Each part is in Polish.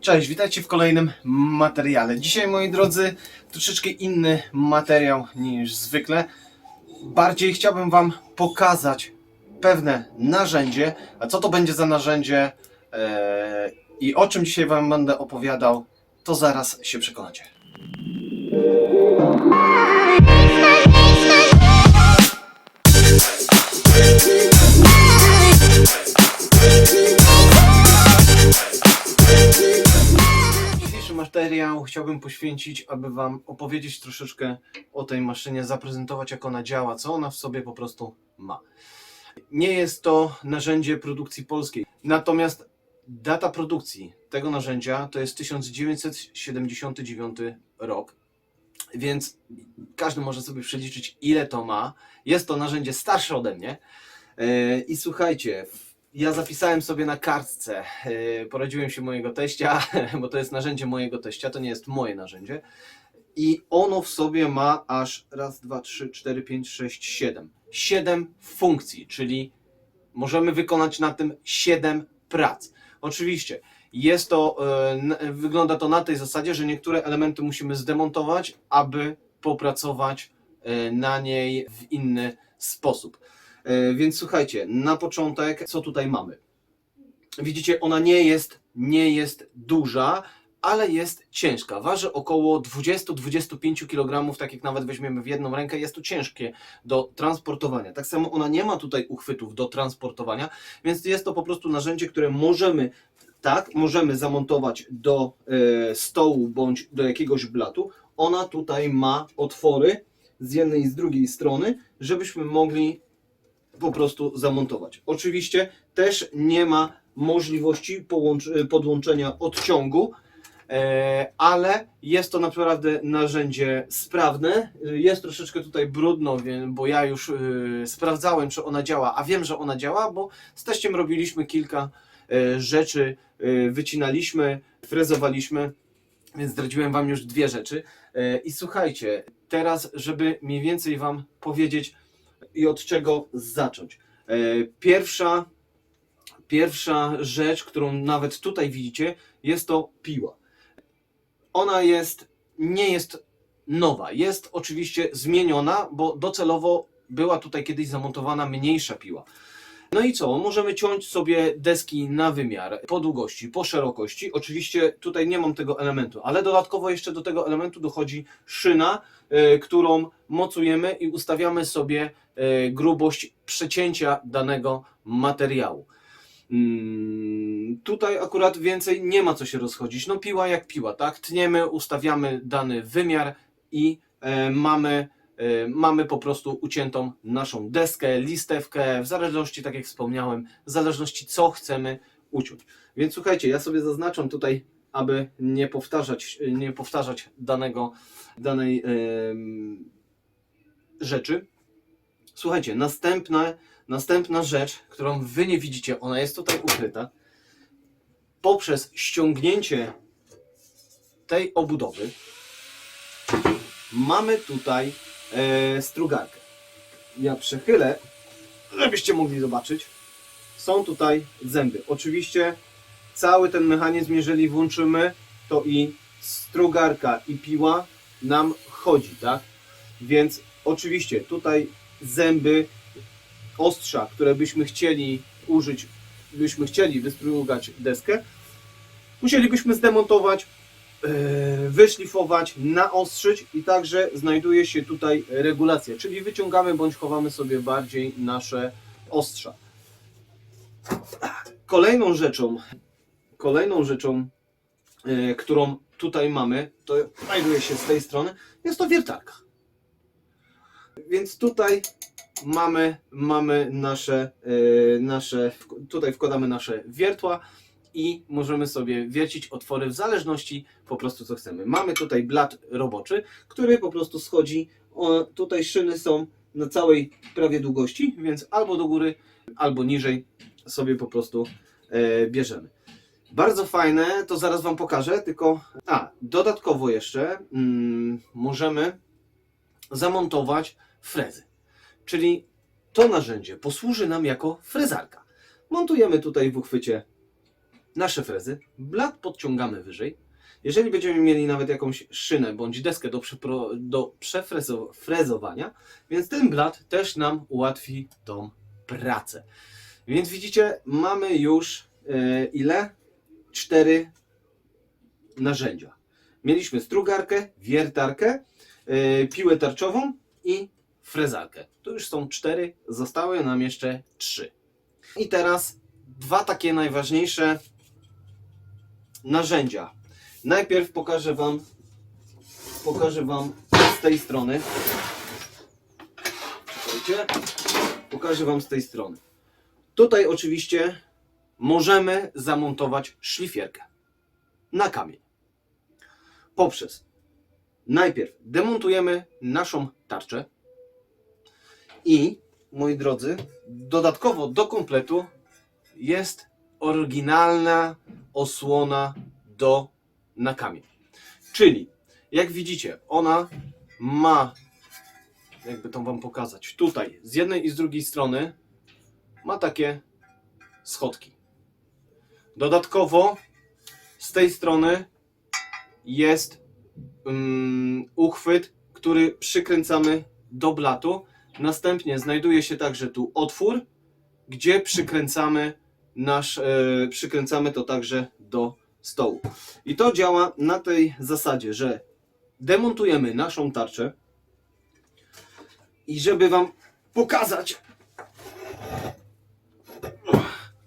Cześć, witajcie w kolejnym materiale. Dzisiaj, moi drodzy, troszeczkę inny materiał niż zwykle. Bardziej chciałbym Wam pokazać pewne narzędzie. A co to będzie za narzędzie i o czym dzisiaj Wam będę opowiadał, to zaraz się przekonacie. Materiał chciałbym poświęcić, aby Wam opowiedzieć troszeczkę o tej maszynie, zaprezentować, jak ona działa, co ona w sobie po prostu ma. Nie jest to narzędzie produkcji polskiej, natomiast data produkcji tego narzędzia to jest 1979 rok, więc każdy może sobie przeliczyć, ile to ma. Jest to narzędzie starsze ode mnie i słuchajcie, ja zapisałem sobie na kartce, poradziłem się mojego teścia, bo to jest narzędzie mojego teścia, to nie jest moje narzędzie. I ono w sobie ma aż raz, dwa, trzy, cztery, pięć, sześć, siedem. 7 funkcji, czyli możemy wykonać na tym 7 prac. Oczywiście jest to, wygląda to na tej zasadzie, że niektóre elementy musimy zdemontować, aby popracować na niej w inny sposób. Więc słuchajcie, na początek co tutaj mamy? Widzicie, ona nie jest duża, ale jest ciężka. Waży około 20-25 kg, tak jak nawet weźmiemy w jedną rękę, jest to ciężkie do transportowania. Tak samo ona nie ma tutaj uchwytów do transportowania, więc jest to po prostu narzędzie, które możemy zamontować do stołu bądź do jakiegoś blatu. Ona tutaj ma otwory z jednej i z drugiej strony, żebyśmy mogli po prostu zamontować. Oczywiście też nie ma możliwości podłączenia odciągu, ale jest to naprawdę narzędzie sprawne. Jest troszeczkę tutaj brudno, bo ja już sprawdzałem, czy ona działa, a wiem, że ona działa, bo z teściem robiliśmy kilka rzeczy, wycinaliśmy, frezowaliśmy, więc zdradziłem Wam już 2 rzeczy. I słuchajcie, teraz, żeby mniej więcej Wam powiedzieć i od czego zacząć. Pierwsza rzecz, którą nawet tutaj widzicie, jest to piła. Ona nie jest nowa, jest oczywiście zmieniona, bo docelowo była tutaj kiedyś zamontowana mniejsza piła. No i co? Możemy ciąć sobie deski na wymiar, po długości, po szerokości. Oczywiście tutaj nie mam tego elementu, ale dodatkowo jeszcze do tego elementu dochodzi szyna, którą mocujemy i ustawiamy sobie grubość przecięcia danego materiału. Tutaj akurat więcej nie ma co się rozchodzić. No piła jak piła, tak? Tniemy, ustawiamy dany wymiar i mamy po prostu uciętą naszą deskę, listewkę, w zależności, tak jak wspomniałem, w zależności co chcemy uciąć. Więc słuchajcie, ja sobie zaznaczam tutaj, aby nie powtarzać danej rzeczy. Słuchajcie, następna rzecz, którą Wy nie widzicie, ona jest tutaj ukryta. Poprzez ściągnięcie tej obudowy mamy tutaj strugarkę. Ja przechylę, żebyście mogli zobaczyć. Są tutaj zęby. Oczywiście cały ten mechanizm, jeżeli włączymy, to i strugarka, i piła nam chodzi, tak? Więc oczywiście tutaj zęby, ostrza, które byśmy chcieli użyć, byśmy chcieli wystrugać deskę, musielibyśmy zdemontować, wyszlifować, naostrzyć i także znajduje się tutaj regulacja, czyli wyciągamy bądź chowamy sobie bardziej nasze ostrza. Kolejną rzeczą, którą tutaj mamy, to znajduje się z tej strony, jest to wiertarka. Więc tutaj mamy tutaj wkładamy nasze wiertła i możemy sobie wiercić otwory w zależności po prostu co chcemy. Mamy tutaj blat roboczy, który po prostu schodzi. Tutaj szyny są na całej prawie długości, więc albo do góry, albo niżej sobie po prostu bierzemy. Bardzo fajne, to zaraz Wam pokażę, tylko dodatkowo jeszcze możemy zamontować frezy. Czyli to narzędzie posłuży nam jako frezarka. Montujemy tutaj w uchwycie nasze frezy, blat podciągamy wyżej. Jeżeli będziemy mieli nawet jakąś szynę bądź deskę do przefrezowania, więc ten blat też nam ułatwi tą pracę. Więc widzicie, mamy już ile? 4 narzędzia. Mieliśmy strugarkę, wiertarkę, piłę tarczową i frezarkę. To już są 4, zostały nam jeszcze 3. I teraz 2 takie najważniejsze narzędzia. Najpierw pokażę Wam z tej strony. Czekajcie. Pokażę Wam z tej strony. Tutaj oczywiście możemy zamontować szlifierkę na kamień. Poprzez najpierw demontujemy naszą tarczę i, moi drodzy, dodatkowo do kompletu jest oryginalna osłona na kamień. Czyli, jak widzicie, ona ma, jakby to Wam pokazać, tutaj z jednej i z drugiej strony ma takie schodki. Dodatkowo z tej strony jest uchwyt, który przykręcamy do blatu. Następnie znajduje się także tu otwór, gdzie przykręcamy to także do stołu. I to działa na tej zasadzie, że demontujemy naszą tarczę i żeby Wam pokazać,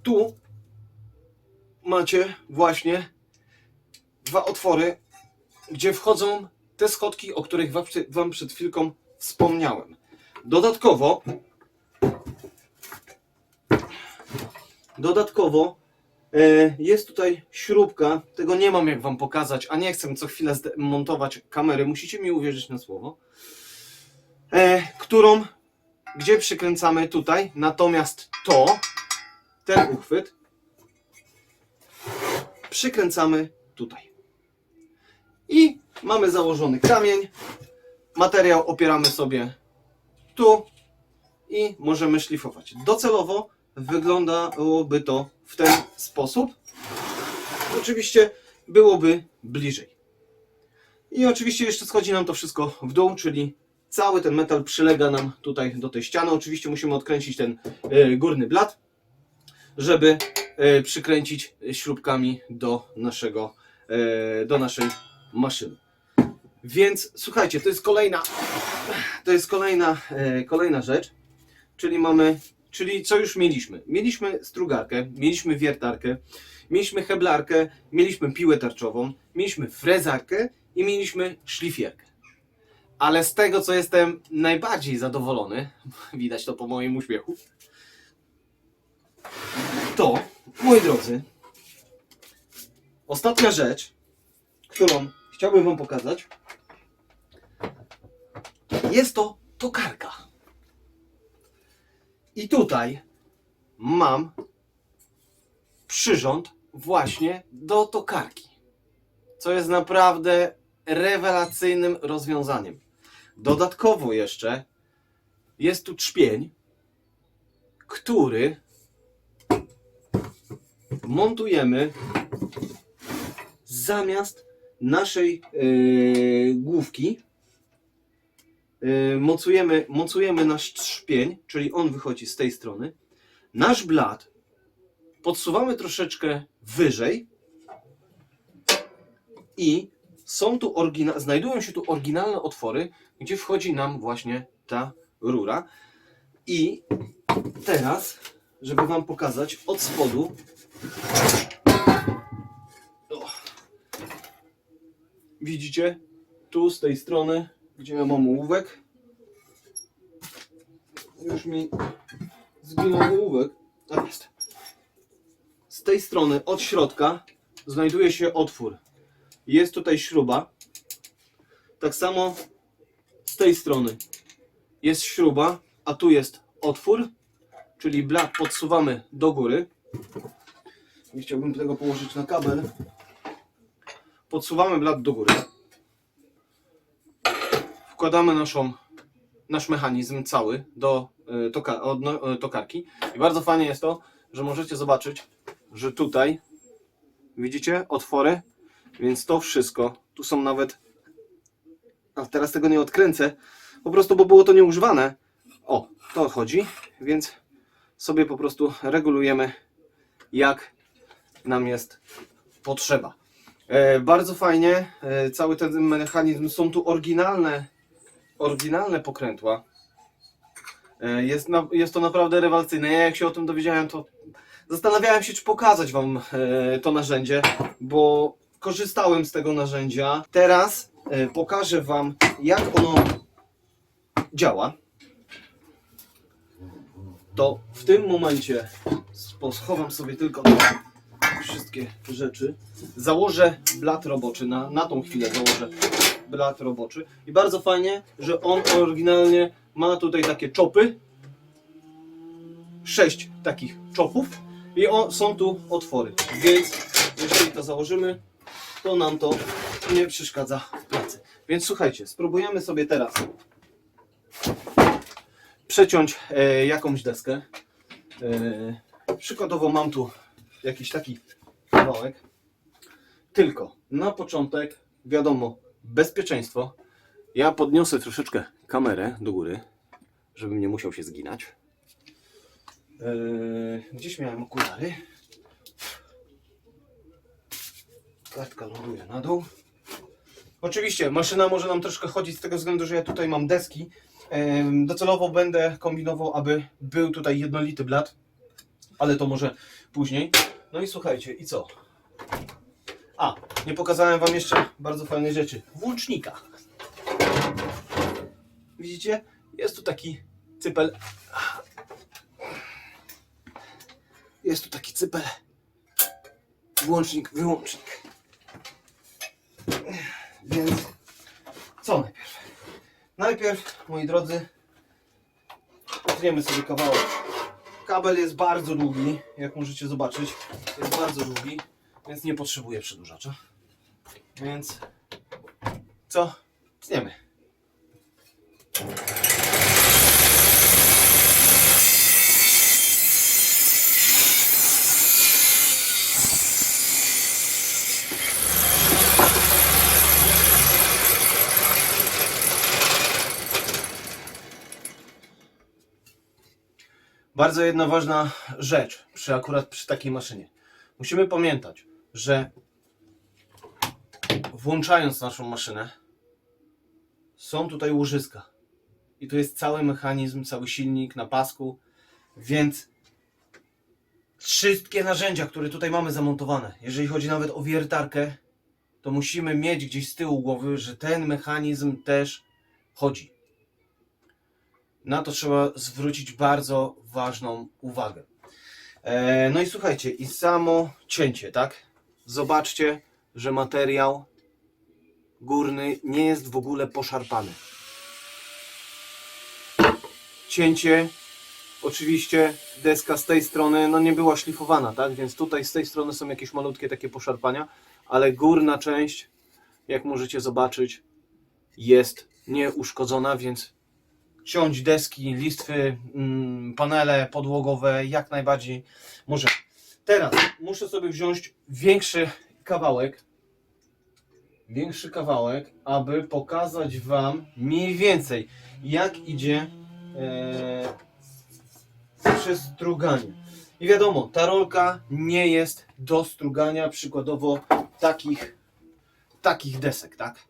tu macie właśnie 2 otwory, gdzie wchodzą te schodki, o których Wam przed chwilką wspomniałem. Dodatkowo jest tutaj śrubka, tego nie mam jak Wam pokazać, a nie chcę co chwilę montować kamery, musicie mi uwierzyć na słowo, gdzie przykręcamy tutaj, natomiast ten uchwyt przykręcamy tutaj. I mamy założony kamień, materiał opieramy sobie tu i możemy szlifować. Docelowo wyglądałoby to w ten sposób. Oczywiście byłoby bliżej. I oczywiście jeszcze schodzi nam to wszystko w dół, czyli cały ten metal przylega nam tutaj do tej ściany. Oczywiście musimy odkręcić ten górny blat, żeby przykręcić śrubkami do naszej maszyny. Więc słuchajcie, to jest kolejna rzecz, czyli co już mieliśmy? Mieliśmy strugarkę, mieliśmy wiertarkę, mieliśmy heblarkę, mieliśmy piłę tarczową, mieliśmy frezarkę i mieliśmy szlifierkę. Ale z tego, co jestem najbardziej zadowolony, widać to po moim uśmiechu, to, moi drodzy, ostatnia rzecz, którą chciałbym Wam pokazać, jest to tokarka. I tutaj mam przyrząd właśnie do tokarki, co jest naprawdę rewelacyjnym rozwiązaniem. Dodatkowo jeszcze jest tu trzpień, który montujemy zamiast naszej główki. Mocujemy nasz trzpień, czyli on wychodzi z tej strony. Nasz blat podsuwamy troszeczkę wyżej i znajdują się tu oryginalne otwory, gdzie wchodzi nam właśnie ta rura. I teraz, żeby Wam pokazać od spodu, widzicie, tu z tej strony, gdzie ja mam ołówek, już mi zginął ołówek, tak jest. Z tej strony, od środka, znajduje się otwór. Jest tutaj śruba. Tak samo z tej strony jest śruba, a tu jest otwór, czyli blat podsuwamy do góry. Nie chciałbym tego położyć na kabel. Podsuwamy blat do góry. Wkładamy nasz mechanizm cały do tokarki. I bardzo fajnie jest to, że możecie zobaczyć, że tutaj Widzicie? Otwory. Więc to wszystko. Tu są nawet... A teraz tego nie odkręcę. Po prostu, bo było to nieużywane. O, to chodzi. Więc sobie po prostu regulujemy, jak nam jest potrzeba. Bardzo fajnie. Cały ten mechanizm. Są tu oryginalne pokrętła. Jest to naprawdę rewelacyjne. Ja jak się o tym dowiedziałem, to zastanawiałem się, czy pokazać Wam to narzędzie, bo korzystałem z tego narzędzia. Teraz pokażę Wam, jak ono działa. To w tym momencie schowam sobie tylko wszystkie rzeczy. Założę blat roboczy, na tą chwilę założę blat roboczy. I bardzo fajnie, że on oryginalnie ma tutaj takie czopy. 6 takich czopów i są tu otwory. Więc jeżeli to założymy, to nam to nie przeszkadza w pracy. Więc słuchajcie, spróbujemy sobie teraz przeciąć jakąś deskę. Przykładowo mam tu jakiś taki kawałek. Tylko na początek, wiadomo, bezpieczeństwo. Ja podniosę troszeczkę kamerę do góry, żebym nie musiał się zginać. Gdzieś miałem okulary. Kartka ląduje na dół. Oczywiście maszyna może nam troszkę chodzić z tego względu, że ja tutaj mam deski. Docelowo będę kombinował, aby był tutaj jednolity blat, ale to może później. No i słuchajcie, i co? A, nie pokazałem Wam jeszcze bardzo fajnej rzeczy. Włącznika. Widzicie? Jest tu taki cypel. Jest tu taki cypel. Włącznik, wyłącznik. Więc co najpierw? Najpierw, moi drodzy, utniemy sobie kawałek. Kabel jest bardzo długi, jak możecie zobaczyć. Jest bardzo długi, więc nie potrzebuję przedłużacza. Więc co? Tniemy. Bardzo jedna ważna rzecz akurat przy takiej maszynie. Musimy pamiętać, że włączając naszą maszynę, są tutaj łożyska. I tu jest cały mechanizm, cały silnik na pasku, więc wszystkie narzędzia, które tutaj mamy zamontowane, jeżeli chodzi nawet o wiertarkę, to musimy mieć gdzieś z tyłu głowy, że ten mechanizm też chodzi. Na to trzeba zwrócić bardzo ważną uwagę. No i słuchajcie, i samo cięcie, tak? Zobaczcie, że materiał górny nie jest w ogóle poszarpany. Cięcie, oczywiście deska z tej strony no nie była szlifowana, tak? Więc tutaj z tej strony są jakieś malutkie takie poszarpania, ale górna część, jak możecie zobaczyć, jest nieuszkodzona, więc ciąć deski, listwy, panele podłogowe jak najbardziej może. Teraz muszę sobie wziąć większy kawałek, aby pokazać Wam mniej więcej jak idzie przestruganie. I wiadomo, ta rolka nie jest do strugania przykładowo takich desek, tak?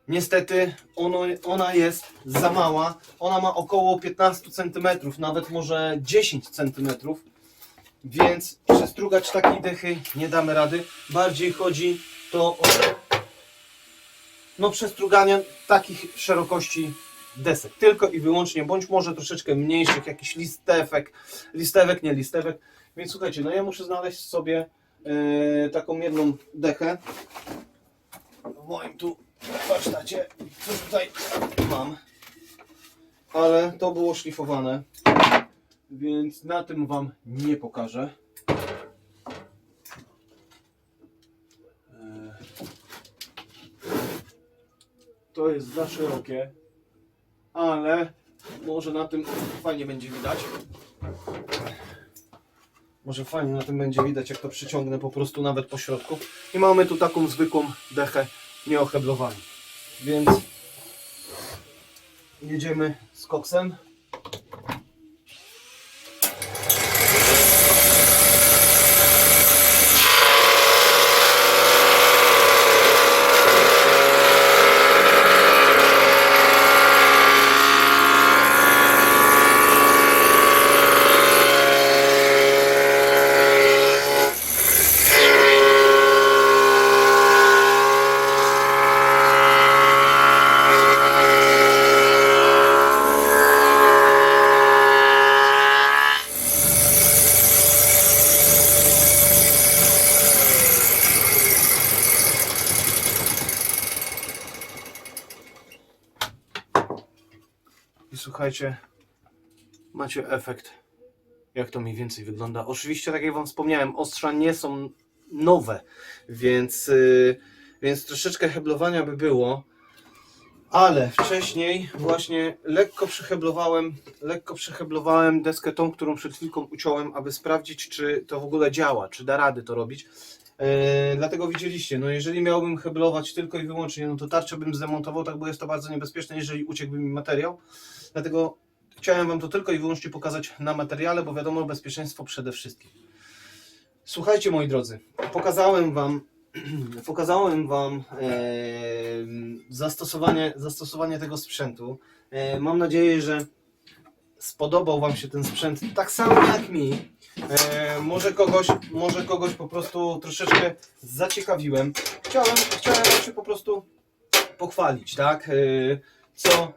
Niestety ona jest za mała, ona ma około 15 cm, nawet może 10 cm, więc przestrugać takiej dechy nie damy rady. Bardziej chodzi to o przestruganie takich szerokości desek, tylko i wyłącznie, bądź może troszeczkę mniejszych, jakiś listewek, więc słuchajcie, no ja muszę znaleźć sobie taką jedną dechę w moim tu warsztacie, co tutaj mam, ale to było szlifowane, więc na tym Wam nie pokażę. To jest za szerokie, ale może na tym fajnie będzie widać. Może fajnie na tym będzie widać, jak to przyciągnę po prostu nawet po środku. I mamy tu taką zwykłą dechę nieoheblowaną. Więc jedziemy z koksem. I słuchajcie, macie efekt, jak to mniej więcej wygląda. Oczywiście, tak jak Wam wspomniałem, ostrza nie są nowe, więc troszeczkę heblowania by było, ale wcześniej właśnie lekko przeheblowałem deskę tą, którą przed chwilką uciąłem, aby sprawdzić, czy to w ogóle działa, czy da rady to robić. Dlatego widzieliście, no jeżeli miałbym heblować tylko i wyłącznie, no to tarczę bym zdemontował, tak, bo jest to bardzo niebezpieczne, jeżeli uciekłby mi materiał. Dlatego chciałem Wam to tylko i wyłącznie pokazać na materiale, bo wiadomo, bezpieczeństwo przede wszystkim. Słuchajcie, moi drodzy, pokazałem wam zastosowanie tego sprzętu. Mam nadzieję, że spodobał Wam się ten sprzęt tak samo jak mi. Może kogoś po prostu troszeczkę zaciekawiłem. Chciałem Wam się po prostu pochwalić, tak? Co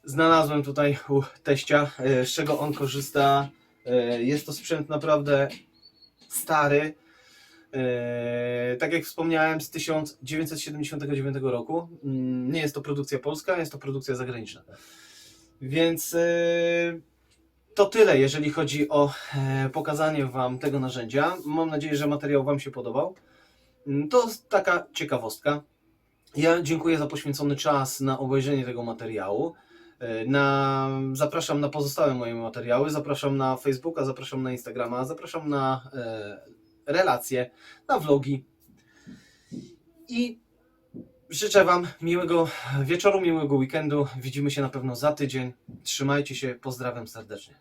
znalazłem tutaj u teścia, z czego on korzysta. Jest to sprzęt naprawdę stary. Tak jak wspomniałem, z 1979 roku. Nie jest to produkcja polska, jest to produkcja zagraniczna. Więc to tyle, jeżeli chodzi o pokazanie Wam tego narzędzia. Mam nadzieję, że materiał Wam się podobał. To taka ciekawostka. Ja dziękuję za poświęcony czas na obejrzenie tego materiału. Zapraszam na pozostałe moje materiały, zapraszam na Facebooka, zapraszam na Instagrama, zapraszam na relacje, na vlogi i życzę Wam miłego wieczoru, miłego weekendu. Widzimy się na pewno za tydzień. Trzymajcie się, pozdrawiam serdecznie.